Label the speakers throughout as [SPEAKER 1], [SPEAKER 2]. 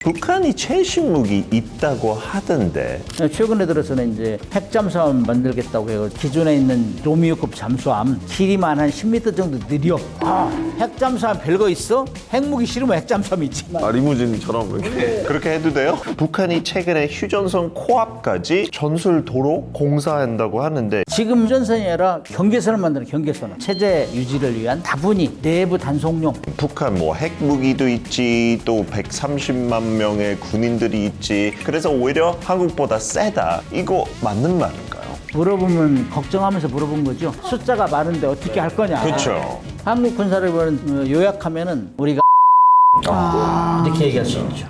[SPEAKER 1] 북한이 최신 무기 있다고 하던데.
[SPEAKER 2] 최근에 들어서는 이제 핵잠수함 만들겠다고 해요. 기존에 있는 로미오급 잠수함 길이만 한 10m 정도 느려. 핵잠수함 별거 있어? 핵무기 싫으면 핵잠수함 있지.
[SPEAKER 3] 리무진처럼 이렇게.
[SPEAKER 1] 그렇게 해도 돼요? 북한이 최근에 휴전선 코앞까지 전술도로 공사한다고 하는데,
[SPEAKER 2] 지금 휴전선이 아니라 경계선을 만드는 경계선. 체제 유지를 위한 다분히 내부 단속용.
[SPEAKER 1] 북한 뭐 핵무기도 있지, 또 130만 명의 군인들이 있지, 그래서 오히려 한국보다 세다, 이거 맞는 말인가요?
[SPEAKER 2] 물어보면 걱정하면서 물어본 거죠. 숫자가 많은데 어떻게 할 거냐.
[SPEAKER 1] 그렇죠.
[SPEAKER 2] 한국 군사를 요약하면은 우리가 이렇게 얘기할 수 있죠.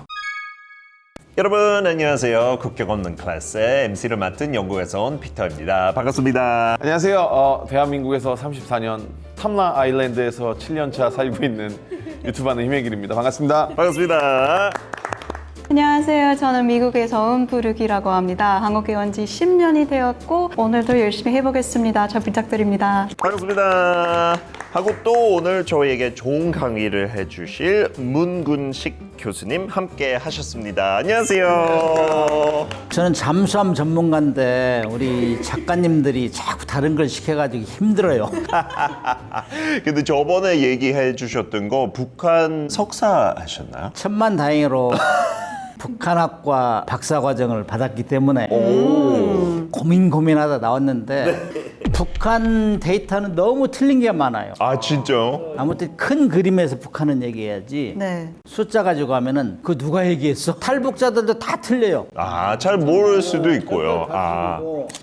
[SPEAKER 1] 여러분 안녕하세요. 국격 없는 클래스의 MC를 맡은 영국에서 온 피터입니다. 반갑습니다.
[SPEAKER 3] 안녕하세요. 대한민국에서 34년, 탐라 아일랜드에서 7년차 살고 있는 유튜버는 힘의길입니다. 반갑습니다.
[SPEAKER 1] 반갑습니다.
[SPEAKER 4] 안녕하세요. 저는 미국에서 온 부르기라고 합니다. 한국에 온 지 10년이 되었고 오늘도 열심히 해보겠습니다. 잘 부탁드립니다.
[SPEAKER 1] 반갑습니다. 하고 또 오늘 저희에게 좋은 강의를 해주실 문근식 교수님 함께 하셨습니다. 안녕하세요.
[SPEAKER 2] 저는 잠수함 전문가인데 우리 작가님들이 자꾸 다른 걸 시켜가지고 힘들어요.
[SPEAKER 1] 근데 저번에 얘기해 주셨던 거 북한 석사 하셨나요?
[SPEAKER 2] 천만다행으로 북한학과 박사과정을 받았기 때문에 고민하다 나왔는데 북한 데이터는 너무 틀린 게 많아요.
[SPEAKER 1] 아 진짜요?
[SPEAKER 2] 아무튼 큰 그림에서 북한은 얘기해야지.
[SPEAKER 4] 네.
[SPEAKER 2] 숫자 가지고 하면은 그 누가 얘기했어? 탈북자들도 다 틀려요.
[SPEAKER 1] 아 잘 모를 수도 있고요.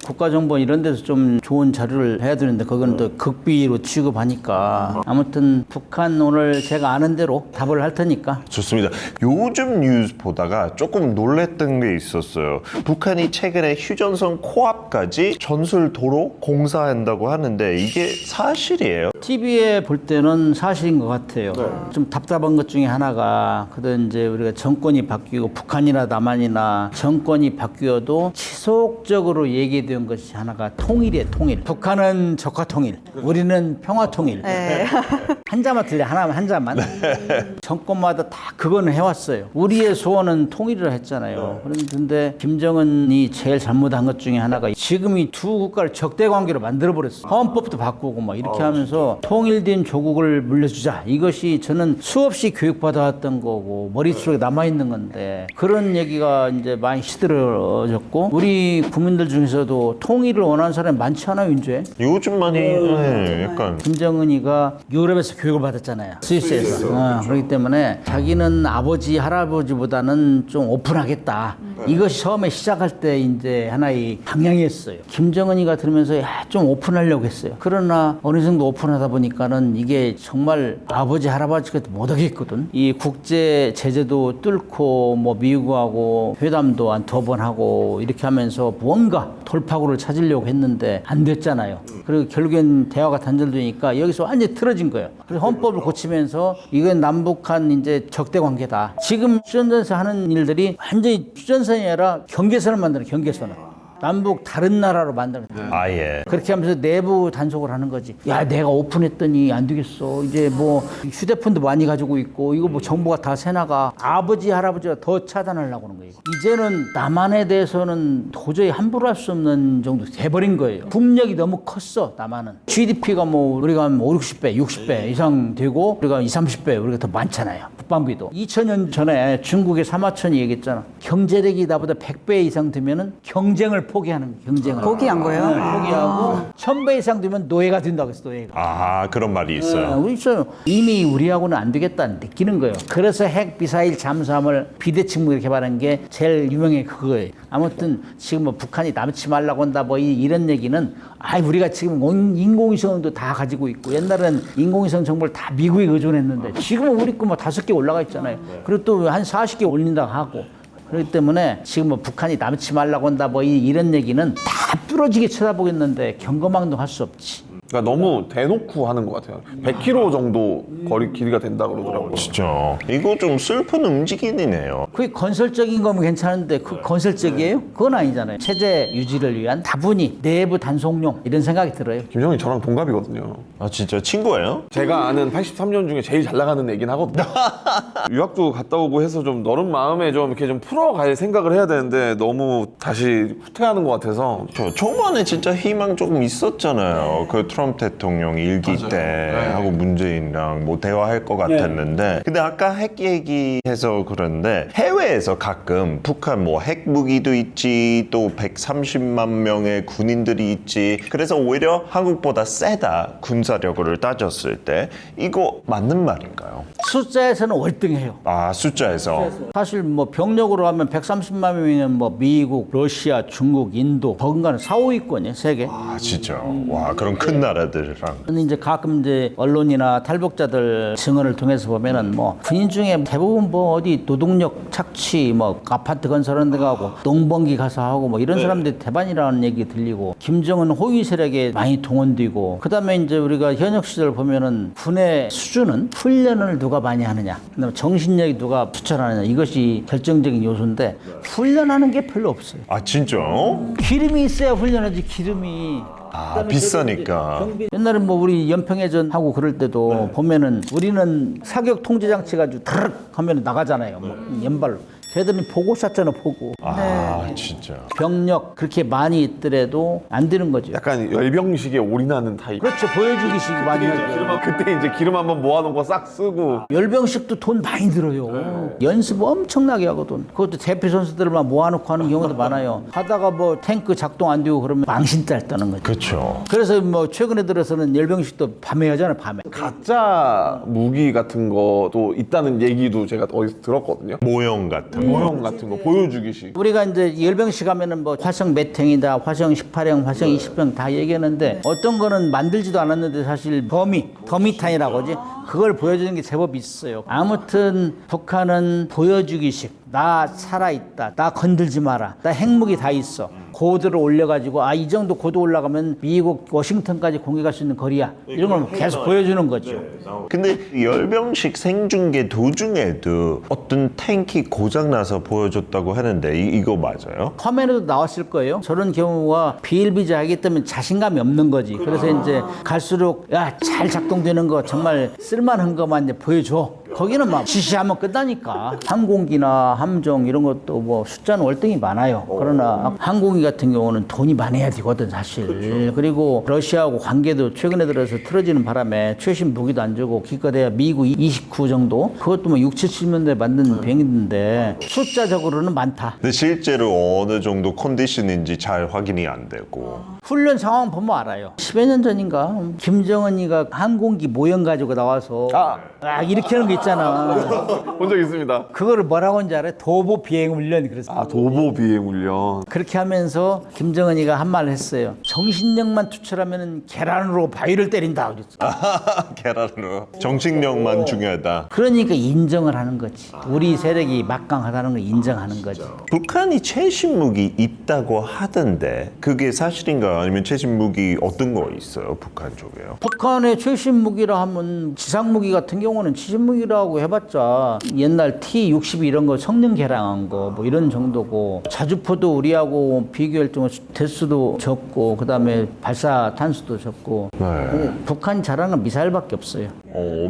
[SPEAKER 2] 국가정보 이런 데서 좀 좋은 자료를 해야 되는데 그건 또 극비로 취급하니까 아무튼 북한 오늘 제가 아는 대로 답을 할 테니까.
[SPEAKER 1] 좋습니다. 요즘 뉴스 보다가 조금 놀랬던 게 있었어요. 북한이 최근에 휴전선 코앞까지 전술도로 공사한다고 하는데 이게 사실이에요?
[SPEAKER 2] TV에 볼 때는 사실인 것 같아요. 좀 답답한 것 중에 하나가 그든 이제 우리가 정권이 바뀌고 북한이나 남한이나 정권이 바뀌어도 지속적으로 얘기된 것이 하나가 통일이에요. 통일. 북한은 적화 통일, 우리는 평화 통일.
[SPEAKER 4] 네.
[SPEAKER 2] 한자만 틀려. 하나만 한자만. 정권마다 다 그거는 해왔어요. 우리의 소원은 통일을 했잖아요. 그런데 김정은이 제일 잘못한 것 중에 하나가 지금 이 두 국가를 적대 관계로 만들어버렸어. 헌법도 바꾸고 막 이렇게 하면서 통일된 조국을 물려주자. 이것이 저는 수없이 교육받아왔던 거고 머릿속에 남아있는 건데 그런 얘기가 이제 많이 시들어졌고 우리 국민들 중에서도 통일을 원하는 사람이 많지 않아요, 이제.
[SPEAKER 1] 요즘 많이 약간
[SPEAKER 2] 김정은이가 유럽에서 교육을 받았잖아요. 스위스에서. 그렇기 때문에 자기는 아버지, 할아버지보다는 좀 오픈하겠다. 이것이 처음에 시작할 때 이제 하나의 방향이었어요. 김정은이가 들으면서 좀 오픈하려고 했어요. 그러나 어느 정도 오픈하다 보니까는 이게 정말 아버지, 할아버지가 못하겠거든. 이 국제 제재도 뚫고 뭐 미국하고 회담도 한 2번 하고 이렇게 하면서 뭔가 돌파구를 찾으려고 했는데 안 됐잖아요. 그리고 결국엔 대화가 단절되니까 여기서 완전히 틀어진 거예요. 그래서 헌법을 고치면서 이건 남북한 이제 적대 관계다. 지금 휴전선에서 하는 일들이 완전히 휴전선이 아니라 경계선을 만드는 경계선을. 남북 다른 나라로 만드는 거예요.
[SPEAKER 1] 아예.
[SPEAKER 2] 그렇게 하면서 내부 단속을 하는 거지. 야, 내가 오픈했더니 안 되겠어. 이제 뭐 휴대폰도 많이 가지고 있고 이거 뭐 정보가 다 새나가. 아버지, 할아버지가 더 차단하려고 하는 거예요. 이제는 남한에 대해서는 도저히 함부로 할 수 없는 정도 돼버린 거예요. 국력이 너무 컸어, 남한은. GDP가 뭐 우리가 한 5, 60배, 60배 이상 되고 우리가 20, 30배 우리가 더 많잖아요. 국방비도. 2000년 전에 중국의 사마천이 얘기했잖아. 경제력이 나보다 100배 이상 되면은 경쟁을 포기하는 거예요. 경쟁을.
[SPEAKER 4] 포기한 거예요?
[SPEAKER 2] 포기하고 1000배 이상 되면 노예가 된다고 했어. 노예가.
[SPEAKER 1] 아 그런 말이 있어요.
[SPEAKER 2] 우리 있어요. 이미 우리하고는 안 되겠다 느끼는 거예요. 그래서 핵 미사일 잠수함을 비대칭 개발한 게 제일 유명해 그거예요. 아무튼 지금 뭐 북한이 남지 말라고 한다 뭐 이런 얘기는 우리가 지금 인공위성도 다 가지고 있고 옛날엔 인공위성 정보를 다 미국에 의존했는데 지금은 우리 거 뭐 5개 올라가 있잖아요. 그리고 또 한 40개 올린다고 하고. 그렇기 때문에 지금 뭐 북한이 남지 말라고 한다 뭐 이런 얘기는 다 뚫어지게 쳐다보겠는데 경거망동 할 수 없지.
[SPEAKER 3] 그러니까 너무 대놓고 하는 것 같아요. 100km 정도 거리 길이가 된다 그러더라고요.
[SPEAKER 1] 진짜 이거 좀 슬픈 움직임이네요.
[SPEAKER 2] 그게 건설적인 거면 괜찮은데 그 건설적이에요? 그건 아니잖아요. 체제 유지를 위한 다분히 내부 단속용 이런 생각이 들어요.
[SPEAKER 3] 김정은이 저랑 동갑이거든요.
[SPEAKER 1] 아 진짜 친구예요?
[SPEAKER 3] 제가 아는 83년 중에 제일 잘 나가는 애긴 하거든요. 유학도 갔다 오고 해서 좀 너른 마음에 좀 이렇게 좀 풀어갈 생각을 해야 되는데 너무 다시 후퇴하는 것 같아서.
[SPEAKER 1] 저 초반에 진짜 희망 조금 있었잖아요. 그 트럼프 대통령 일기 때 하고 문재인이랑 뭐 대화할 것 같았는데 근데 아까 핵 얘기해서 그런데 해외에서 가끔 북한 뭐 핵무기도 있지 또 130만 명의 군인들이 있지 그래서 오히려 한국보다 세다 군사력을 따졌을 때 이거 맞는 말인가요?
[SPEAKER 2] 숫자에서는 월등해요.
[SPEAKER 1] 아 숫자에서
[SPEAKER 2] 사실 뭐 병력으로 하면 130만 명이면 뭐 미국, 러시아, 중국, 인도 버금가는 4, 5위권이에요, 세계.
[SPEAKER 1] 아 진짜 와 그런 큰 나라들이랑
[SPEAKER 2] 근데 이제 가끔 이제 언론이나 탈북자들 증언을 통해서 보면은 뭐 군인 중에 대부분 뭐 어디 노동력 착취 뭐 아파트 건설하는 데 가고 농번기 가서 하고 뭐 이런 사람들이 대반이라는 얘기 들리고 김정은 호위 세력에 많이 동원되고 그다음에 이제 우리가 현역 시절 보면은 군의 수준은 훈련을 누가 많이 하느냐 그다음에 정신력이 누가 추천하느냐 이것이 결정적인 요소인데 훈련하는 게 별로 없어요.
[SPEAKER 1] 아 진짜?
[SPEAKER 2] 기름이 있어야 훈련하지 기름이.
[SPEAKER 1] 아 비싸니까
[SPEAKER 2] 옛날에 뭐 우리 연평해전 하고 그럴 때도 보면은 우리는 사격 통제 장치 가지고 드르륵 하면 나가잖아요. 뭐 연발로. 걔들은 보고 쐈잖아 보고.
[SPEAKER 1] 아 진짜
[SPEAKER 2] 병력 그렇게 많이 있더라도 안 되는 거죠.
[SPEAKER 3] 약간 열병식에 올인하는 타입.
[SPEAKER 2] 그렇죠. 보여주기식 많이 하죠.
[SPEAKER 3] 그때 이제 기름 한번 모아놓은 거 싹 쓰고.
[SPEAKER 2] 열병식도 돈 많이 들어요. 연습 엄청나게 하거든. 그것도 대표 선수들만 모아놓고 하는 경우도 많아요. 하다가 뭐 탱크 작동 안 되고 그러면 망신딸 떠는 거죠.
[SPEAKER 1] 그렇죠.
[SPEAKER 2] 그래서 뭐 최근에 들어서는 열병식도 밤에 하잖아요. 밤에.
[SPEAKER 3] 가짜 무기 같은 것도 있다는 얘기도 제가 어디서 들었거든요.
[SPEAKER 1] 모형 같은
[SPEAKER 3] 모형 같은 거 보여주기식.
[SPEAKER 2] 우리가 이제 열병식 하면은 뭐 화성 몇 행이다, 화성 18형, 화성 20형 다 얘기하는데 어떤 거는 만들지도 않았는데 사실 더미탄이라고 하지. 그걸 보여주는 게 제법 있어요. 아무튼 북한은 보여주기식. 나 살아있다. 나 건들지 마라. 나 핵무기 다 있어. 고도를 올려가지고 이 정도 고도 올라가면 미국 워싱턴까지 공격할 수 있는 거리야. 이런 걸 계속 보여주는 거죠.
[SPEAKER 1] 근데 열병식 생중계 도중에도 어떤 탱키 고장나서 보여줬다고 하는데 이거 맞아요?
[SPEAKER 2] 화면에도 나왔을 거예요. 저런 경우가 비일비재하기 때문에 자신감이 없는 거지. 그래서 이제 갈수록 잘 작동되는 거 정말 쓸만한 것만 이제 보여줘. 거기는 막 지시하면 끝나니까. 항공기나 함정 이런 것도 뭐 숫자는 월등히 많아요. 그러나 항공기 같은 경우는 돈이 많이 해야 되거든 사실. 그리고 러시아하고 관계도 최근에 들어서 틀어지는 바람에 최신 무기도 안 주고 기껏해야 미국 29 정도 그것도 뭐 60, 70년대 만든 비행기인데 숫자적으로는 많다.
[SPEAKER 1] 근데 실제로 어느 정도 컨디션인지 잘 확인이 안 되고
[SPEAKER 2] 훈련 상황 보면 알아요. 10여 년 전인가 김정은이가 항공기 모형 가지고 나와서 이렇게 하는 거 있잖아.
[SPEAKER 3] 본 적 있습니다.
[SPEAKER 2] 그거를 뭐라고 하는지 알아요? 도보 비행 훈련 그랬어.
[SPEAKER 3] 도보 비행 훈련.
[SPEAKER 2] 그렇게 하면서 김정은이가 한 말을 했어요. 정신력만 투철하면 계란으로 바위를 때린다 그랬어.
[SPEAKER 1] 계란으로 정신력만 중요하다.
[SPEAKER 2] 그러니까 인정을 하는 거지. 우리 세력이 막강하다는 걸 인정하는 거지.
[SPEAKER 1] 북한이 최신 무기 있다고 하던데 그게 사실인가요? 아니면 최신 무기 어떤 거 있어요? 북한 쪽에요?
[SPEAKER 2] 북한의 최신 무기라 하면 지상 무기 같은 경우는 최신 무기라고 해봤자 옛날 T-60 이런 거 성능 개량한 거 뭐 이런 정도고 자주포도 우리하고 비교할 경우 대수도 적고 그다음에 발사 탄수도 적고
[SPEAKER 1] 네.
[SPEAKER 2] 북한이 잘하는 건 미사일밖에 없어요.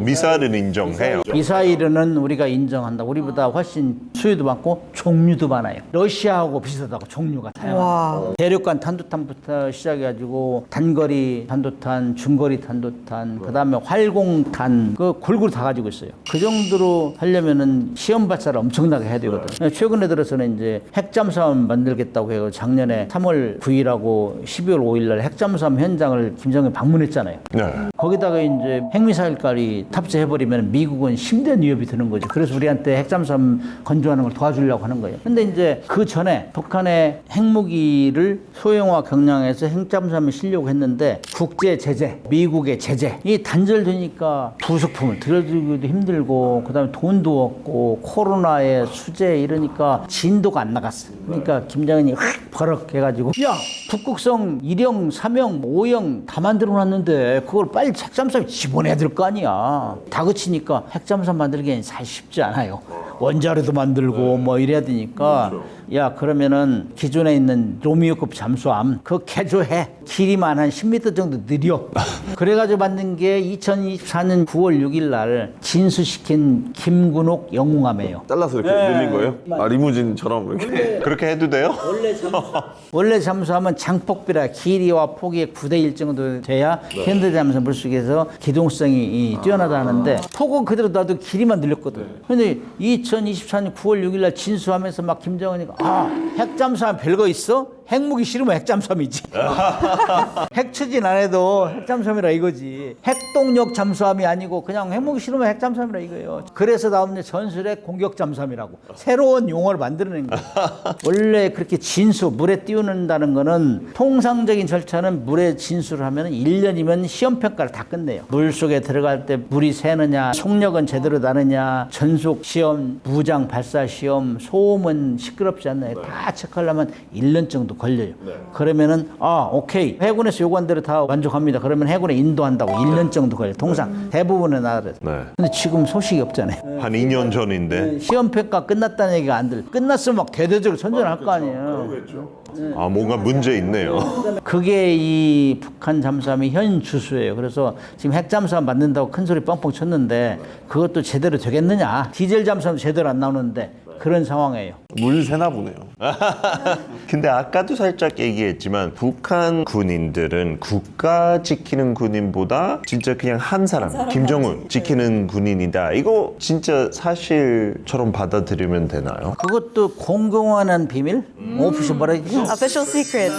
[SPEAKER 1] 미사일은 인정해요.
[SPEAKER 2] 미사일은 우리가 인정한다. 우리보다 훨씬 수요도 많고 종류도 많아요. 러시아하고 비슷하다고 종류가 다양하고 대륙간 탄도탄부터 시작해가지고 단거리 탄도탄, 중거리 탄도탄, 그다음에 활공탄 그 골고루 다 가지고 있어요. 그 정도로 하려면은 시험 발사를 엄청나게 해야 되거든. 최근에 들어서는 이제 핵잠수함 만들겠다고 해요. 작년에 3월 9일하고 12월 5일 날 핵잠수함 현장을 김정은이 방문했잖아요.
[SPEAKER 1] 네.
[SPEAKER 2] 거기다가 이제 핵미사일까지 탑재해버리면 미국은 심대한 위협이 드는 거죠. 그래서 우리한테 핵잠수함 건조하는 걸 도와주려고 하는 거예요. 근데 이제 그 전에 북한의 핵무기를 소형화 경량해서 핵잠수함에 실려고 했는데 국제 제재, 미국의 제재 이 단절되니까 부속품을 들여주기도 힘들고 그다음에 돈도 없고 코로나에 수재 이러니까 진도가 안 나갔어요. 그러니까 김정은이 확 버럭해가지고 야 북극성 1형, 3형, 5형 다 만들어놨는데 그걸 빨리 핵잠수함에 집어내야 될 거 아니야. 다그치니까 핵잠수함 만들기엔 사실 쉽지 않아요. 원자로도 만들고 뭐 이래야 되니까 야 그러면은 기존에 있는 로미오급 잠수함 그거 개조해. 길이만 한 10m 정도 느려. 그래가지고 만든 게 2024년 9월 6일 날 진수시킨 김군옥 영웅함이에요.
[SPEAKER 3] 잘라서 이렇게 늘린 거예요? 아 리무진처럼 이렇게.
[SPEAKER 1] 그렇게 해도 돼요?
[SPEAKER 2] 원래 잠수함은 장폭비라 길이와 폭이 9대 1 정도 돼야 현대 잠수함 물속에서 기동성이 뛰어나다는데 폭은 그대로 놔도 길이만 늘렸거든. 근데 2024년 9월 6일 날 진수하면서 막 김정은이가 핵잠수함 별거 있어? 핵무기 싫으면 핵잠수함이지. 핵 추진 안 해도 핵잠수함이라 이거지. 핵동력 잠수함이 아니고 그냥 핵무기 싫으면 핵잠수함이라 이거예요. 그래서 나오는 전술핵 공격 잠수함이라고 새로운 용어를 만들어낸 거예요. 원래 그렇게 진수 물에 띄우는다는 거는 통상적인 절차는 물에 진수를 하면 1년이면 시험 평가를 다 끝내요. 물 속에 들어갈 때 물이 새느냐, 속력은 제대로 나느냐, 전속 시험, 무장 발사 시험, 소음은 시끄럽지 않나요? 다 체크하려면 1년 정도 걸려요. 그러면은 오케이 해군에서 요구한 대로 다 만족합니다. 그러면 해군에 인도한다고 1년 정도 걸려요. 통상 대부분의 나라에서.
[SPEAKER 1] 네.
[SPEAKER 2] 근데 지금 소식이 없잖아요.
[SPEAKER 1] 한 2년 전인데.
[SPEAKER 2] 시험 평가 끝났다는 얘기가 안 들려. 끝났으면 막 대대적으로 선전할 거 아니에요.
[SPEAKER 1] 아, 뭔가 문제 있네요.
[SPEAKER 2] 그게 이 북한 잠수함이 현 주수예요. 그래서 지금 핵 잠수함 만든다고 큰 소리 뻥뻥 쳤는데 그것도 제대로 되겠느냐? 디젤 잠수함 제대로 안 나오는데 그런 상황이에요.
[SPEAKER 3] 물 새나 보네요.
[SPEAKER 1] 근데 아까도 살짝 얘기했지만 북한 군인들은 국가 지키는 군인보다 진짜 그냥 한 사람 김정은 지키는 군인이다. 이거 진짜 사실처럼 받아들이면 되나요?
[SPEAKER 2] 그것도 공공연한 비밀? 오피셜 뭐라 그러지?
[SPEAKER 4] Official secret.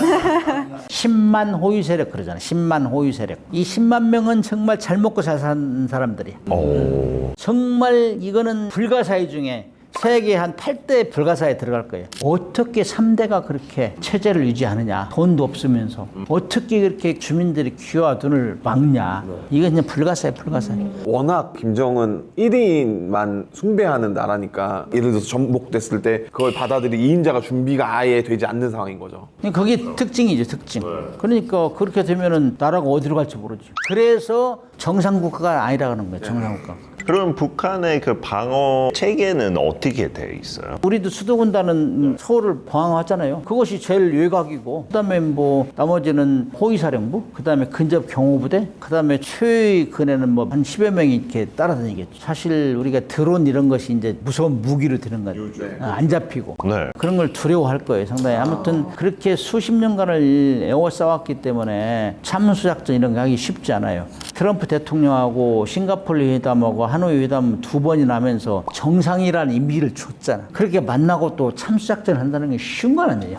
[SPEAKER 2] 10만 호위 세력 그러잖아요. 10만 호위 세력. 이 10만 명은 정말 잘 먹고 잘 사는 사람들이에요.
[SPEAKER 1] 오.
[SPEAKER 2] 정말 이거는 불가사의 중에 세계 한 8대 불가사에 들어갈 거예요. 어떻게 3대가 그렇게 체제를 유지하느냐. 돈도 없으면서. 어떻게 그렇게 주민들이 귀와 눈을 막냐. 이건 그냥 불가사에 불가사에.
[SPEAKER 3] 워낙 김정은 1인만 숭배하는 나라니까 예를 들어서 전복됐을 때 그걸 받아들일 2인자가 준비가 아예 되지 않는 상황인 거죠.
[SPEAKER 2] 그게 특징이죠, 특징. 그러니까 그렇게 되면은 나라가 어디로 갈지 모르지. 그래서 정상국가가 아니라 그러는 거예요, 정상국가.
[SPEAKER 1] 그럼 북한의 그 방어 체계는 어떻게 돼 있어요?
[SPEAKER 2] 우리도 수도군단은 서울을 방어하잖아요. 그것이 제일 외곽이고, 그다음에 뭐 나머지는 호위사령부, 그다음에 근접 경호부대, 그다음에 최근에는 뭐 한 10여 명이 이렇게 따라다니겠죠. 사실 우리가 드론 이런 것이 이제 무서운 무기로 되는 거예요. 안 잡히고.
[SPEAKER 1] 네.
[SPEAKER 2] 그런 걸 두려워할 거예요, 상당히. 아무튼 그렇게 수십 년간을 에워싸왔기 때문에 참수작전 이런 거 하기 쉽지 않아요. 트럼프 대통령하고 싱가포르 회담하고 하노이 회담 2번이나 하면서 정상이라는 이미지를 줬잖아. 그렇게 만나고 또 참수작전을 한다는 게 쉬운 건 아니에요.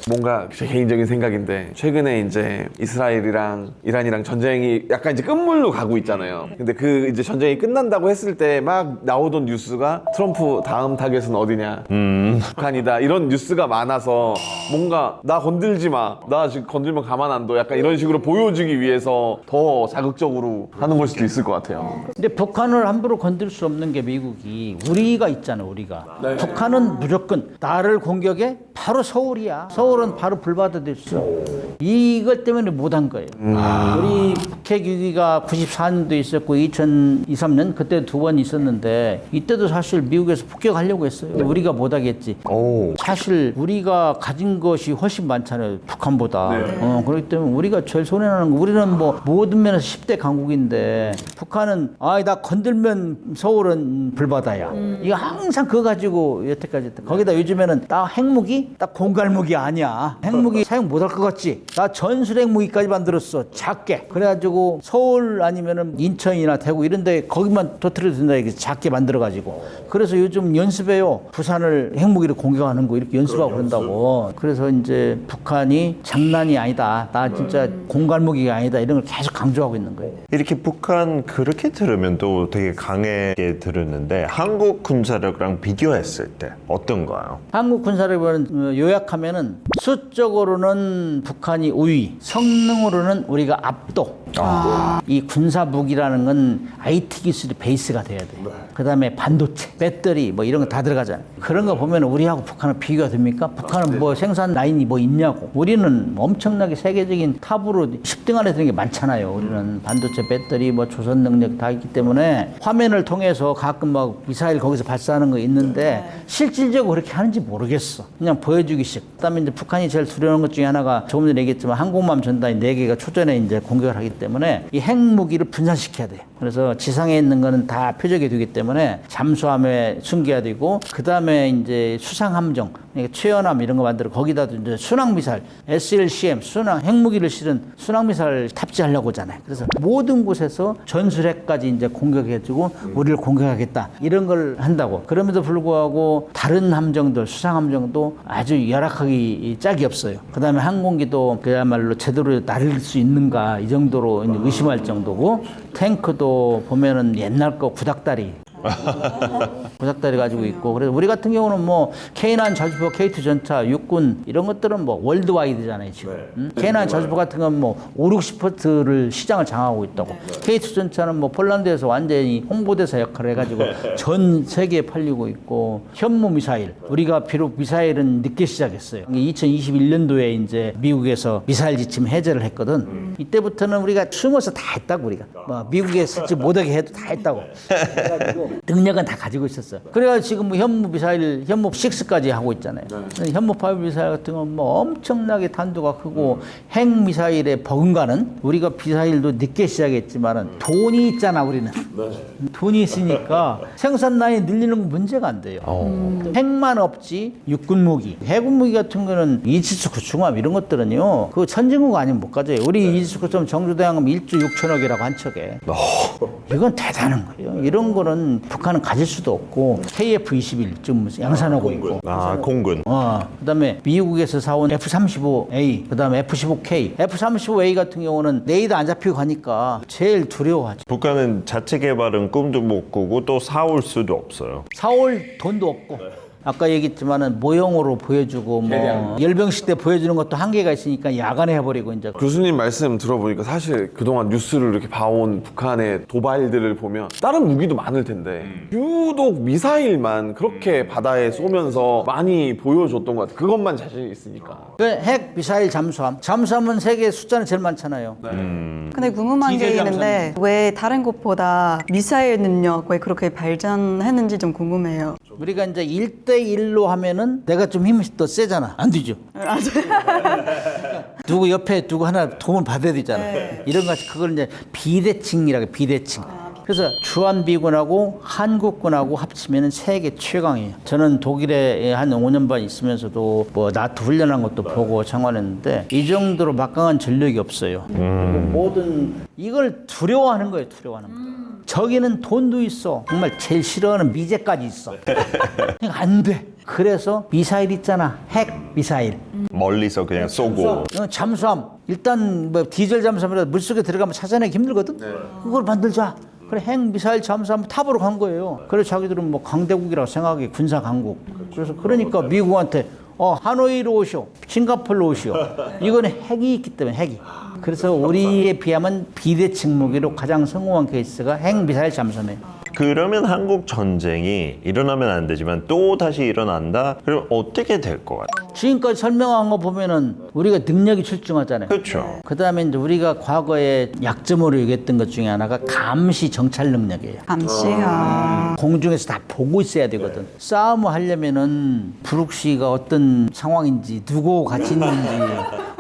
[SPEAKER 3] 뭔가 제 개인적인 생각인데 최근에 이제 이스라엘이랑 이란이랑 전쟁이 약간 이제 끝물로 가고 있잖아요. 근데 그 이제 전쟁이 끝난다고 했을 때 막 나오던 뉴스가 트럼프 다음 타겟은 어디냐? 북한이다. 이런 뉴스가 많아서 뭔가 나 건들지 마. 나 지금 건들면 가만 안 둬. 약간 이런 식으로 보여주기 위해서 더 자극적으로 하는 걸 수도 있을 것 같아요.
[SPEAKER 2] 근데 북한을 함부로 건들 수 없는 게 미국이 우리가 있잖아, 우리가. 북한은 무조건 나를 공격해? 바로 서울이야. 서울은 바로 불받아들일 수 없어. 이것 때문에 못한 거예요. 우리 북핵 위기가 94년도 있었고 2023년 그때 2번 있었는데 이때도 사실 미국에서 폭격하려고 했어요. 우리가 못하겠지.
[SPEAKER 1] 오.
[SPEAKER 2] 사실 우리가 가진 것이 훨씬 많잖아요, 북한보다. 그렇기 때문에 우리가 제일 손해나는 거. 우리는 뭐 모든 면에서 10대 강국인데 북한은 나 건들면 서울은 불바다야. 이거 항상 그거 가지고 여태까지 했다. 거기다 요즘에는 딱 핵무기? 딱 공갈무기 아니야. 핵무기 사용 못할 것 같지? 나 전술핵 무기까지 만들었어, 작게. 그래가지고 그리고 서울 아니면은 인천이나 대구 이런 데 거기만 터뜨려도 된다 이렇게 작게 만들어 가지고 그래서 요즘 연습해요. 부산을 핵무기를 공격하는 거 이렇게 연습하고 그런다고. 그래서 이제 북한이 장난이 아니다. 나 진짜 공갈무기가 아니다. 이런 걸 계속 강조하고 있는 거예요.
[SPEAKER 1] 이렇게 북한 그렇게 들으면 또 되게 강하게 들었는데 한국 군사력랑 비교했을 때 어떤가요?
[SPEAKER 2] 한국 군사력은 요약하면은 수적으로는 북한이 우위, 성능으로는 우리가 압도. 이 군사 무기라는 건 IT 기술이 베이스가 돼야 돼. 그다음에 반도체, 배터리 뭐 이런 거 다 들어가잖아요. 그런 거 보면 우리하고 북한은 비교가 됩니까? 북한은 뭐 생산 라인이 뭐 있냐고. 우리는 엄청나게 세계적인 탑으로 10등 안에 드는 게 많잖아요. 우리는 반도체, 배터리, 뭐 조선 능력 다 있기 때문에 화면을 통해서 가끔 막 미사일 거기서 발사하는 거 있는데 실질적으로 그렇게 하는지 모르겠어. 그냥 보여주기식. 그다음에 이제 북한이 제일 두려운 것 중에 하나가 조금 전에 얘기했지만 항공모함 전단이 4개가 초전에 이제 공격을 하기 때문에 이 핵무기를 분산시켜야 돼요. 그래서 지상에 있는 거는 다 표적이 되기 때문에 잠수함에 숨겨야 되고 그다음에 이제 수상함정, 그러니까 최연함 이런 거 만들어 거기다도 이제 순항미사일, SLCM 순항 핵무기를 실은 순항미사일 탑재하려고 하잖아요. 그래서 모든 곳에서 전술핵까지 이제 공격해주고 우리를 공격하겠다 이런 걸 한다고. 그럼에도 불구하고 다른 함정들, 수상함정도 아주 열악하기 짝이 없어요. 그다음에 항공기도 그야말로 제대로 날릴 수 있는가 이 정도로 이제 의심할 정도고 탱크도 보면은 옛날 거 구닥다리 구닥다리 가지고 있고 그래서 우리 같은 경우는 뭐 K9 저주포, K2 전차, 육군 이런 것들은 뭐 월드와이드잖아요 지금. K9 저주포 같은 건 뭐 5, 60%를 시장을 장악하고 있다고. K2 전차는 뭐 폴란드에서 완전히 홍보대사 역할을 해가지고 전 세계에 팔리고 있고 현무 미사일 우리가 비록 미사일은 늦게 시작했어요. 2021년도에 이제 미국에서 미사일 지침 해제를 했거든. 이때부터는 우리가 숨어서 다 했다고 우리가 뭐 미국에 살지 못하게 해도 다 했다고. 그래가지고 능력은 다 가지고 있었어. 그래가 지금 뭐 현무 미사일, 현무 6까지 하고 있잖아요. 현무 5 미사일 같은 건 뭐 엄청나게 탄두가 크고 핵 미사일에 버금가는 우리가 미사일도 늦게 시작했지만은 돈이 있잖아 우리는. 돈이 있으니까 생산 라인 늘리는 건 문제가 안 돼요. 핵만 없지 육군 무기, 해군 무기 같은 거는 이지스 구축함 이런 것들은요. 그 선진국 아니면 못 가져요. 우리 이지스 구축함 정주대항은 1조 6천억이라고 한 척에. 이건 대단한 거예요. 이런 거는 북한은 가질 수도 없고 KF-21 지금 양산하고 있고.
[SPEAKER 1] 아, 공군.
[SPEAKER 2] 그다음에 미국에서 사온 F-35A, 그다음에 F-15K, F-35A 같은 경우는 레이더 안 잡히고 가니까 제일 두려워하죠.
[SPEAKER 1] 북한은 자체 개발은 꿈도 못 꾸고 또 사올 수도 없어요.
[SPEAKER 2] 사올 돈도 없고. 아까 얘기했지만은 모형으로 보여주고 뭐 열병식 때 보여주는 것도 한계가 있으니까 야간에 해버리고 이제.
[SPEAKER 3] 교수님 말씀 들어보니까 사실 그동안 뉴스를 이렇게 봐온 북한의 도발들을 보면 다른 무기도 많을 텐데 유독 미사일만 그렇게 바다에 쏘면서 많이 보여줬던 것 같아요. 그것만 자신 있으니까.
[SPEAKER 2] 핵 미사일 잠수함은 세계 숫자는 제일 많잖아요.
[SPEAKER 4] 근데 궁금한 게 있는데 왜 다른 곳보다 미사일 능력 왜 그렇게 발전했는지 좀 궁금해요.
[SPEAKER 2] 우리가 이제 1대1로 하면은 내가 좀 힘이 더 세잖아. 안 되죠. 누구 옆에 누구 하나 도움을 받아야 되잖아. 이런 거 그걸 이제 비대칭이라고 비대칭. 그래서 주한미군하고 한국군하고 합치면 세계 최강이에요. 저는 독일에 한 5년 반 있으면서도 뭐 나토 훈련한 것도 보고 참관했는데 이 정도로 막강한 전력이 없어요. 모든 이걸 두려워하는 거예요. 두려워하는 거. 저기는 돈도 있어. 정말 제일 싫어하는 미제까지 있어. 그러니까 안 돼. 그래서 미사일 있잖아. 핵 미사일.
[SPEAKER 1] 멀리서 그냥 쏘고.
[SPEAKER 2] 잠수함. 일단 뭐 디젤 잠수함이라도 물속에 들어가면 찾아내기 힘들거든. 그걸 만들자. 그래 핵 미사일 잠수함 탑으로 간 거예요. 그래서 자기들은 뭐 강대국이라고 생각해. 군사 강국. 그래서 그러니까 미국한테 하노이로 오시오. 싱가포르로 오시오. 이거는 핵이 있기 때문에 핵이. 그래서 우리에 비하면 비대칭 무기로 가장 성공한 케이스가 핵 미사일 잠수함이에요.
[SPEAKER 1] 그러면 한국 전쟁이 일어나면 안 되지만 또 다시 일어난다? 그럼 어떻게 될 것 같아요?
[SPEAKER 2] 지금까지 설명한 거 보면은 우리가 능력이 출중하잖아요.
[SPEAKER 1] 그렇죠.
[SPEAKER 2] 그다음에 이제 우리가 과거에 약점으로 얘기했던 것 중에 하나가 감시 정찰 능력이에요.
[SPEAKER 4] 감시야.
[SPEAKER 2] 공중에서 다 보고 있어야 되거든. 싸움을 하려면은 브룩시가 어떤 상황인지 누구 같이 있는지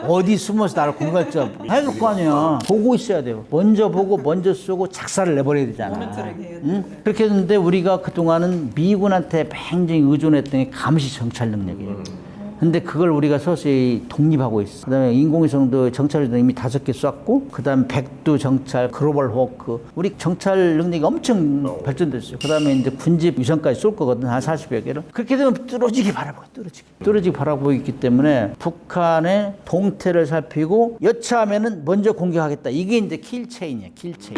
[SPEAKER 2] 어디 숨어서 나를 공격할지 해야 될 거 아니야. 보고 있어야 돼요. 먼저 보고 먼저 쏘고 작사를 내버려야 되잖아. 응? 그렇게 했는데 우리가 그동안은 미군한테 굉장히 의존했던 게 감시 정찰 능력이에요. 근데 그걸 우리가 서서히 독립하고 있어. 그다음에 인공위성도 정찰도 이미 5개 쐈고, 그다음에 백두 정찰, 글로벌 호크. 우리 정찰 능력이 엄청 발전됐어요. 그다음에 이제 군집 위성까지 쏠 거거든, 한 40여 개를. 그렇게 되면 뚫어지기 바라보고, 뚫어지기 바라보고 있기 때문에 북한의 동태를 살피고 여차하면은 먼저 공격하겠다. 이게 이제 킬체인이야, 킬체인.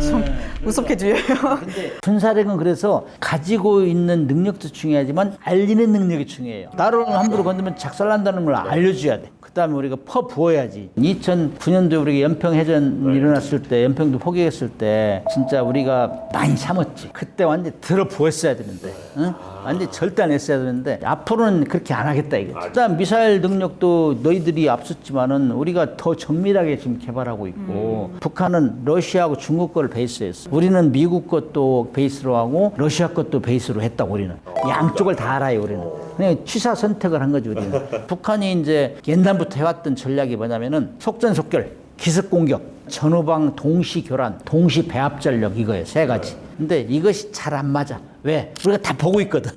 [SPEAKER 4] 좀 무섭게 들려요.
[SPEAKER 2] 근데 군사력은 그래서 가지고 있는 능력도 중요하지만 알리는 능력이 중요해요. 나를 함부로 건드면 작살난다는 걸 알려줘야 돼. 그 다음에 우리가 퍼부어야지. 2009년도에 우리가 연평해전 일어났을 때, 연평도 포기했을 때 진짜 우리가 많이 참았지. 그때 완전 들어부었어야 되는데, 응? 완전 절대 안 했어야 되는데 앞으로는 그렇게 안 하겠다 이거지. 일단 미사일 능력도 너희들이 앞섰지만은 우리가 더 정밀하게 지금 개발하고 있고, 북한은 러시아하고 중국 거를 베이스로 했어. 우리는 미국 것도 베이스로 하고 러시아 것도 베이스로 했다고. 우리는 양쪽을 다 알아요. 우리는 그냥 취사 선택을 한 거지. 우리는 북한이 이제 옛날부터 해왔던 전략이 뭐냐면은 속전속결, 기습 공격, 전후방 동시 교란, 동시 배합 전력, 이거예요. 3가지. 근데 이것이 잘 안 맞아. 왜? 우리가 다 보고 있거든.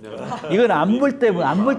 [SPEAKER 2] 이건 안 볼 때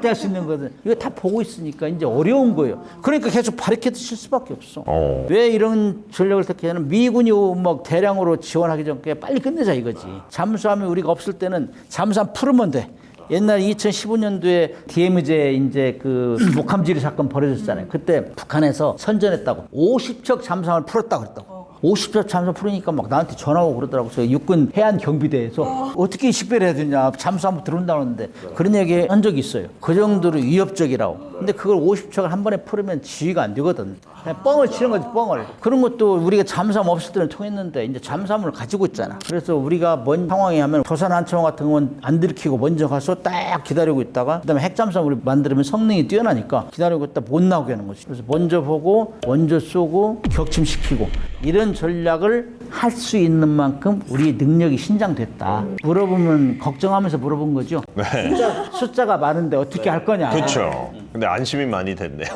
[SPEAKER 2] 할 수 있는 거든. 이거 다 보고 있으니까 이제 어려운 거예요. 그러니까 계속 바리케이드 칠 수밖에 없어. 왜 이런 전략을 택하냐면 미군이 막 대량으로 지원하기 전에 빨리 끝내자 이거지. 잠수함이 우리가 없을 때는 잠수함 풀으면 돼. 옛날 2015년도에 DMZ 이제 그 목함지리 사건 벌어졌잖아요. 그때 북한에서 선전했다고 50척 잠수함을 풀었다고 그랬다고. 50척 잠수함 풀으니까 막 나한테 전화오고 그러더라고. 저 육군 해안 경비대에서 어떻게 식별해야 되냐, 잠수함 들어온다는데 그런 얘기 한 적이 있어요. 그 정도로 위협적이라고. 근데 그걸 50척을 한 번에 풀으면 지휘가 안 되거든. 그냥 뻥을 치는 거지, 뻥을. 그런 것도 우리가 잠수함 없을 때는 통했는데 이제 잠수함을 가지고 있잖아. 그래서 우리가 먼 상황이 하면 조선 한창호 같은 건 안 들키고 먼저 가서 딱 기다리고 있다가, 그다음에 핵잠수함 우리 만들면 성능이 뛰어나니까 기다리고 있다 못 나오게 하는 거지. 그래서 먼저 보고 먼저 쏘고 격침시키고 이런 전략을 할 수 있는 만큼 우리 능력이 신장됐다. 물어보면 걱정하면서 물어본 거죠.
[SPEAKER 1] 네.
[SPEAKER 2] 숫자가 많은데 어떻게 할 거냐.
[SPEAKER 1] 그렇죠. 근데 안심이 많이 됐네요.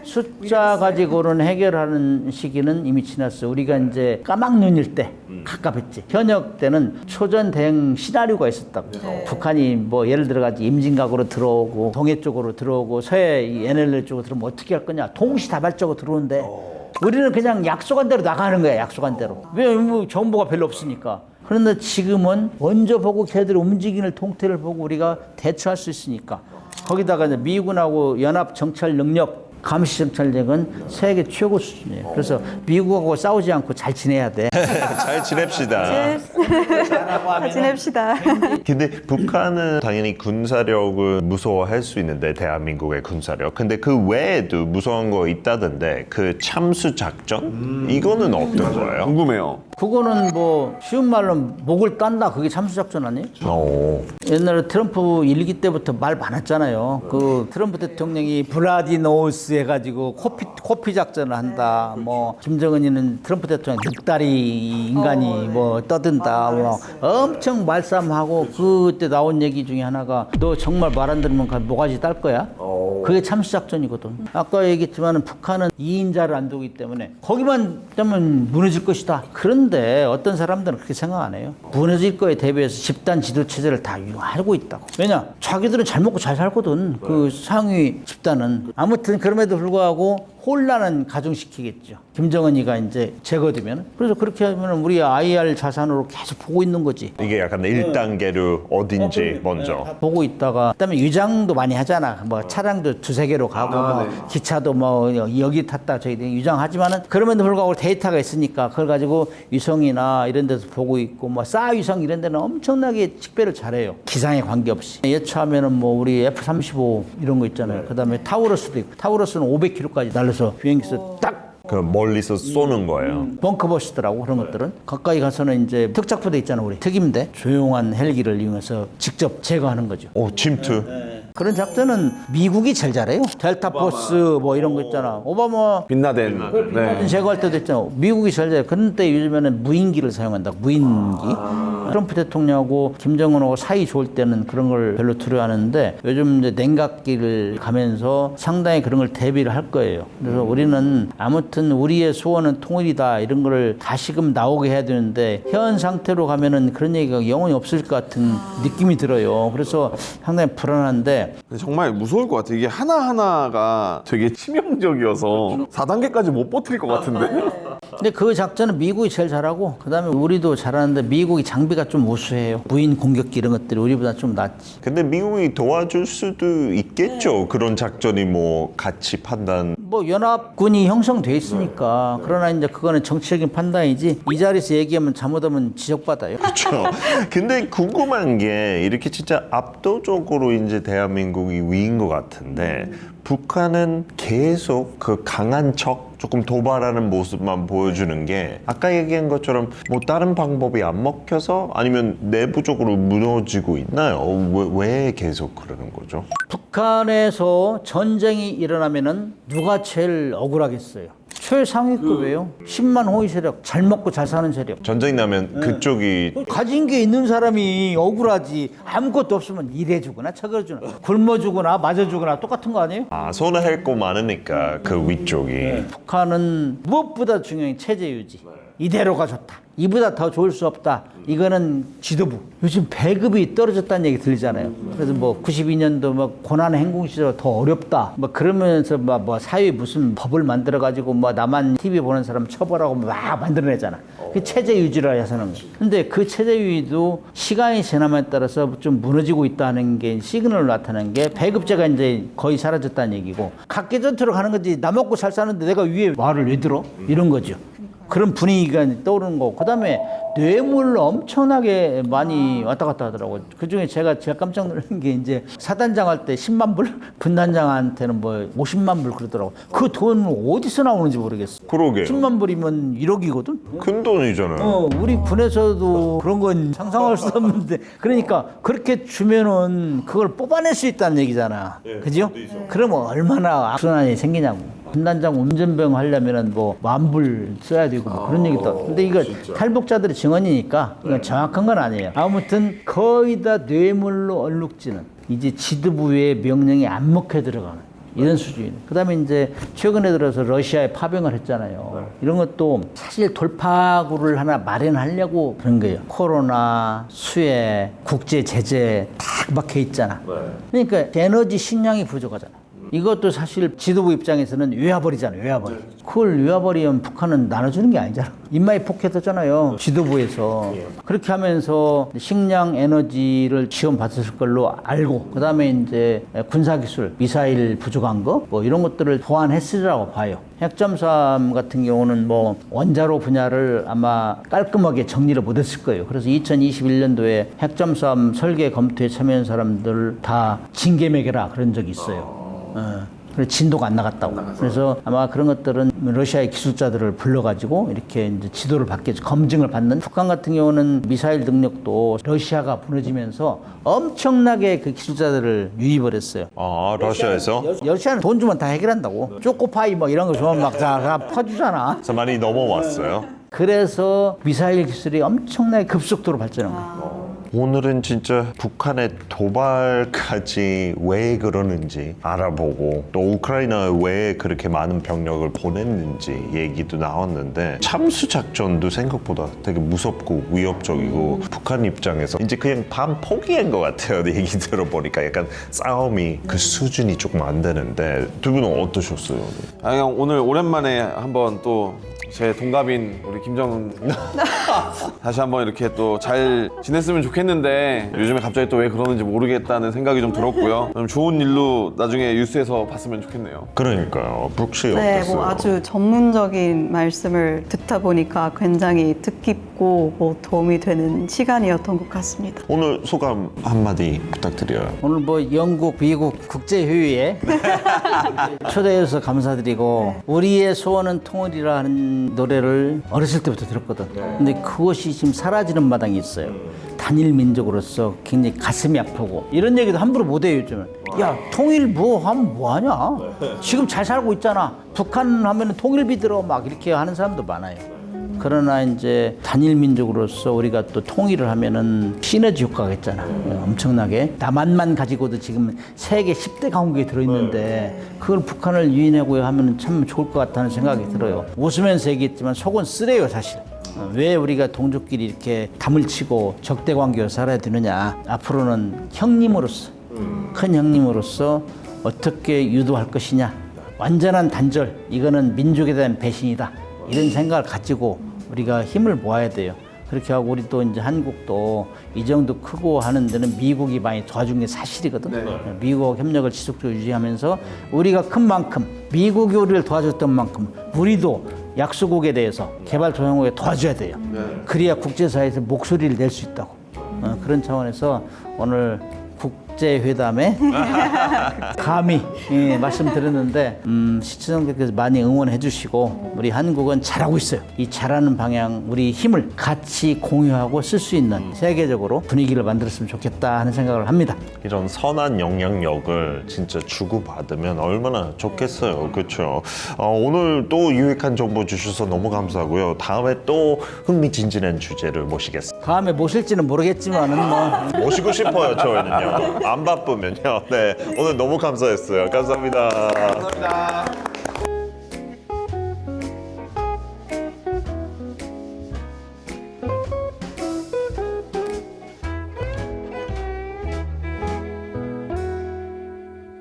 [SPEAKER 2] 숫자 가지고는 해결하는 시기는 이미 지났어. 우리가 이제 까막눈일 때 가깝했지. 현역 때는 초전 대응 시나리오가 있었다고. 북한이 뭐 예를 들어가지 임진각으로 들어오고 동해 쪽으로 들어오고 서해 NLL 쪽으로 들어오면 어떻게 할 거냐. 동시다발적으로 들어오는데 우리는 그냥 약속한 대로 나가는 거야. 약속한 대로. 왜? 뭐 정보가 별로 없으니까. 그런데 지금은 먼저 보고 걔들 움직이는 동태를 보고 우리가 대처할 수 있으니까. 거기다가 이제 미군하고 연합 정찰 능력, 감시 정찰력은 세계 최고 수준이에요. 그래서 미국하고 싸우지 않고 잘 지내야 돼.
[SPEAKER 1] 잘 지냅시다.
[SPEAKER 4] 잘 지냅시다.
[SPEAKER 1] 근데 북한은 당연히 군사력을 무서워할 수 있는데, 대한민국의 군사력. 근데 그 외에도 무서운 거 있다던데, 그 참수 작전? 이거는 어떤 거예요?
[SPEAKER 3] 궁금해요.
[SPEAKER 2] 그거는 뭐 쉬운 말로 목을 딴다. 그게 참수작전 아니에요? 옛날에 트럼프 일기 때부터 말 많았잖아요. 그 트럼프 대통령이 블라디노우스 해가지고 코피 작전을 한다. 뭐 김정은이는 트럼프 대통령 늑다리 인간이 뭐 떠든다. 뭐 엄청 말싸움하고, 그때 나온 얘기 중에 하나가 너 정말 말 안 들으면 모가지 딸 거야. 그게 참수작전이거든. 아까 얘기했지만 북한은 2인자를 안 두기 때문에 거기만 되면 무너질 것이다. 그런데 어떤 사람들은 그렇게 생각 안 해요. 무너질 거에 대비해서 집단 지도 체제를 다 이용하고 있다고. 왜냐? 자기들은 잘 먹고 잘 살거든. 그 상위 집단은. 아무튼 그럼에도 불구하고 혼란은 가중시키겠죠. 김정은이가 이제 제거되면. 그래서 그렇게 하면 우리 IR 자산으로 계속 보고 있는 거지.
[SPEAKER 1] 이게 약간 1단계로 어딘지 먼저.
[SPEAKER 2] 보고 있다가, 그다음에 유장도 많이 하잖아. 뭐 차량도 2-3개로 가고, 뭐 기차도 뭐 여기 탔다 저기 유장하지만은, 그럼에도 불구하고 데이터가 있으니까 그걸 가지고 위성이나 이런 데서 보고 있고, 뭐 싸위성 이런 데는 엄청나게 식별을 잘해요. 기상에 관계없이. 예처하면은 뭐 우리 F-35 이런 거 있잖아요. 그다음에 타우러스도 있고, 타우러스는 500km까지 날려서 비행기에서 딱
[SPEAKER 1] 그 멀리서 쏘는 거예요.
[SPEAKER 2] 벙커버스트라고 그런 것들은 가까이 가서는 이제 특작부대 있잖아. 우리 특임대 조용한 헬기를 이용해서 직접 제거하는 거죠.
[SPEAKER 1] 오, 침투.
[SPEAKER 2] 그런 작전은 미국이 제일 잘해요. 델타포스 뭐 이런 거 있잖아. 오바마
[SPEAKER 3] 빈라덴.
[SPEAKER 2] 빈라덴 제거할 때도 있잖아. 미국이 제일 잘해. 그런데 요즘에는 무인기를 사용한다. 무인기. 트럼프 대통령하고 김정은하고 사이 좋을 때는 그런 걸 별로 두려워하는데 요즘 이제 냉각기를 가면서 상당히 그런 걸 대비를 할 거예요. 그래서 우리는 아무튼 우리의 소원은 통일이다 이런 거를 다시금 나오게 해야 되는데 현 상태로 가면은 그런 얘기가 영원히 없을 것 같은 느낌이 들어요. 그래서 상당히 불안한데
[SPEAKER 3] 근데 정말 무서울 것 같아요. 이게 하나하나가 되게 치명적이어서 4단계까지 못 버틸 것 같은데.
[SPEAKER 2] 근데 그 작전은 미국이 제일 잘하고 그다음에 우리도 잘하는데 미국이 장비가 좀 우수해요. 무인 공격기 이런 것들이 우리보다 좀 낫지.
[SPEAKER 1] 근데 미국이 도와줄 수도 있겠죠. 그런 작전이 뭐 같이 판단.
[SPEAKER 2] 뭐 연합군이 형성돼 있으니까 그러나 이제 그거는 정치적인 판단이지 이 자리에서 얘기하면 잘못하면 지적받아요.
[SPEAKER 1] 그렇죠. 근데 궁금한 게 이렇게 진짜 압도적으로 이제 대한민국이 위인 것 같은데 북한은 계속 그 강한 척 조금 도발하는 모습만 보여주는 게 아까 얘기한 것처럼 뭐 다른 방법이 안 먹혀서 아니면 내부적으로 무너지고 있나요? 왜 계속 그러는 거죠?
[SPEAKER 2] 북한에서 전쟁이 일어나면은 누가 제일 억울하겠어요? 최상위급이에요. 10만 호위 세력, 잘 먹고 잘 사는 세력.
[SPEAKER 1] 전쟁이 나면 그쪽이
[SPEAKER 2] 가진 게 있는 사람이 억울하지. 아무것도 없으면 일해주거나 쳐겨주거나 굶어주거나 맞아주거나 똑같은 거 아니에요?
[SPEAKER 1] 손에 할 거 많으니까 그 위쪽이.
[SPEAKER 2] 북한은 무엇보다 중요한 체제 유지. 이대로가 좋다. 이보다 더 좋을 수 없다. 이거는 지도부. 요즘 배급이 떨어졌다는 얘기 들리잖아요. 그래서 뭐 92년도 뭐 고난 행군 시절 더 어렵다. 뭐 그러면서 뭐 사회 무슨 법을 만들어 가지고 뭐 나만 TV 보는 사람 처벌하고 막 만들어내잖아. 그 체제 유지를 해서는. 근데 그 체제 유지도 시간이 지남에 따라서 좀 무너지고 있다는 게 시그널을 나타내는 게 배급제가 이제 거의 사라졌다는 얘기고 각계 전투로 가는 거지 나 먹고 잘 사는데 내가 위에 말을 왜 들어? 이런 거죠. 그런 분위기가 떠오르는 거고 그다음에 뇌물 엄청나게 많이 왔다 갔다 하더라고요. 그중에 제가 깜짝 놀란 게 이제 사단장 할 때 10만 불, 분단장한테는 뭐 50만 불 그러더라고요. 그 돈은 어디서 나오는지 모르겠어.
[SPEAKER 1] 그러게요.
[SPEAKER 2] 10만 불이면 1억이거든.
[SPEAKER 1] 큰 돈이잖아요.
[SPEAKER 2] 우리 군에서도 그런 건 상상할 수 없는데 그러니까 그렇게 주면은 그걸 뽑아낼 수 있다는 얘기잖아. 그죠? 그러면 얼마나 악순환이 생기냐고. 분단장 운전병 하려면은 뭐 10,000불 써야 되고 뭐 그런 얘기도. 근데 이거 탈북자들의 증언이니까 이건 정확한 건 아니에요. 아무튼 거의 다 뇌물로 얼룩지는 이제 지도부의 명령이 안 먹혀 들어가는 이런 수준이에요. 그다음에 이제 최근에 들어서 러시아에 파병을 했잖아요. 이런 것도 사실 돌파구를 하나 마련하려고 그런 거예요. 코로나, 수해, 국제 제재 딱 막혀 있잖아. 그러니까 에너지 식량이 부족하잖아. 이것도 사실 지도부 입장에서는 외화벌이잖아요. 외화벌. 그걸 외화벌이면 북한은 나눠주는 게 아니잖아. 입마에 폭했었잖아요. 지도부에서. 그렇게 하면서 식량 에너지를 지원받았을 걸로 알고 그다음에 이제 군사기술, 미사일 부족한 거 뭐 이런 것들을 보완했으리라고 봐요. 핵잠수함 같은 경우는 뭐 원자로 분야를 아마 깔끔하게 정리를 못했을 거예요. 그래서 2021년도에 핵잠수함 설계 검토에 참여한 사람들 다 징계 매겨라 그런 적이 있어요. 그래서 진도가 안 나갔다고. 그래서 아마 그런 것들은 러시아의 기술자들을 불러가지고 이렇게 이제 지도를 받게 검증을 받는. 북한 같은 경우는 미사일 능력도 러시아가 무너지면서 엄청나게 그 기술자들을 유입을 했어요.
[SPEAKER 1] 아, 러시아에서?
[SPEAKER 2] 러시아는 돈 주면 다 해결한다고. 초코파이 뭐 이런 거 주면 막 다 퍼주잖아.
[SPEAKER 1] 그래서 많이 넘어왔어요.
[SPEAKER 2] 그래서 미사일 기술이 엄청나게 급속도로 발전한 거예요.
[SPEAKER 1] 오늘은 진짜 북한의 도발까지 왜 그러는지 알아보고 또 우크라이나에 왜 그렇게 많은 병력을 보냈는지 얘기도 나왔는데 참수 작전도 생각보다 되게 무섭고 위협적이고 북한 입장에서 이제 그냥 반 포기한 것 같아요. 얘기 들어보니까 약간 싸움이 그 수준이 조금 안 되는데 두 분은 어떠셨어요?
[SPEAKER 3] 그냥 오늘 오랜만에 한번 또 제 동갑인 우리 김정은 다시 한번 이렇게 또 잘 지냈으면 좋겠는데 요즘에 갑자기 또 왜 그러는지 모르겠다는 생각이 좀 들었고요. 좀 좋은 일로 나중에 뉴스에서 봤으면 좋겠네요.
[SPEAKER 1] 그러니까요. 브룩시
[SPEAKER 4] 네,
[SPEAKER 1] 어땠어요?
[SPEAKER 4] 뭐 아주 전문적인 말씀을 듣다 보니까 굉장히 뜻깊고 뭐 도움이 되는 시간이었던 것 같습니다.
[SPEAKER 1] 오늘 소감 한마디 부탁드려요.
[SPEAKER 2] 오늘 뭐 영국, 미국 국제회의에 초대해 주셔서 감사드리고 우리의 소원은 통일이라는 노래를 어렸을 때부터 들었거든. 근데 그것이 지금 사라지는 마당이 있어요. 단일 민족으로서 굉장히 가슴이 아프고 이런 얘기도 함부로 못해요 요즘은. 야 통일 뭐 하면 뭐하냐. 지금 잘 살고 있잖아. 북한 하면 통일비 들어 막 이렇게 하는 사람도 많아요. 그러나 이제 단일 민족으로서 우리가 또 통일을 하면은 시너지 효과가 있잖아. 엄청나게. 남한만 가지고도 지금 세계 10대 강국에 들어있는데 그걸 북한을 유인하고 하면 참 좋을 것 같다는 생각이 들어요. 웃으면서 얘기했지만 속은 쓰레요, 사실. 왜 우리가 동족끼리 이렇게 담을 치고 적대 관계로 살아야 되느냐. 앞으로는 형님으로서, 큰 형님으로서 어떻게 유도할 것이냐. 완전한 단절, 이거는 민족에 대한 배신이다. 이런 생각을 가지고 우리가 힘을 모아야 돼요. 그렇게 하고 우리 또 이제 한국도 이 정도 크고 하는 데는 미국이 많이 도와준 게 사실이거든. 미국 협력을 지속적으로 유지하면서 우리가 큰 만큼 미국이 우리를 도와줬던 만큼 우리도 약소국에 대해서 개발도상국에 도와줘야 돼요. 그래야 국제사회에서 목소리를 낼 수 있다고. 그런 차원에서 오늘 국제회담에 감히 말씀드렸는데 시청자들께서 많이 응원해 주시고 우리 한국은 잘하고 있어요. 이 잘하는 방향 우리 힘을 같이 공유하고 쓸 수 있는 세계적으로 분위기를 만들었으면 좋겠다 하는 생각을 합니다.
[SPEAKER 1] 이런 선한 영향력을 진짜 주고받으면 얼마나 좋겠어요. 그렇죠? 오늘 또 유익한 정보 주셔서 너무 감사하고요. 다음에 또 흥미진진한 주제를 모시겠습니다.
[SPEAKER 2] 다음에 모실지는 모르겠지만은 뭐
[SPEAKER 1] 모시고 싶어요, 저희는요. 안 바쁘면요. 네, 오늘 너무 감사했어요. 감사합니다.
[SPEAKER 3] 감사합니다.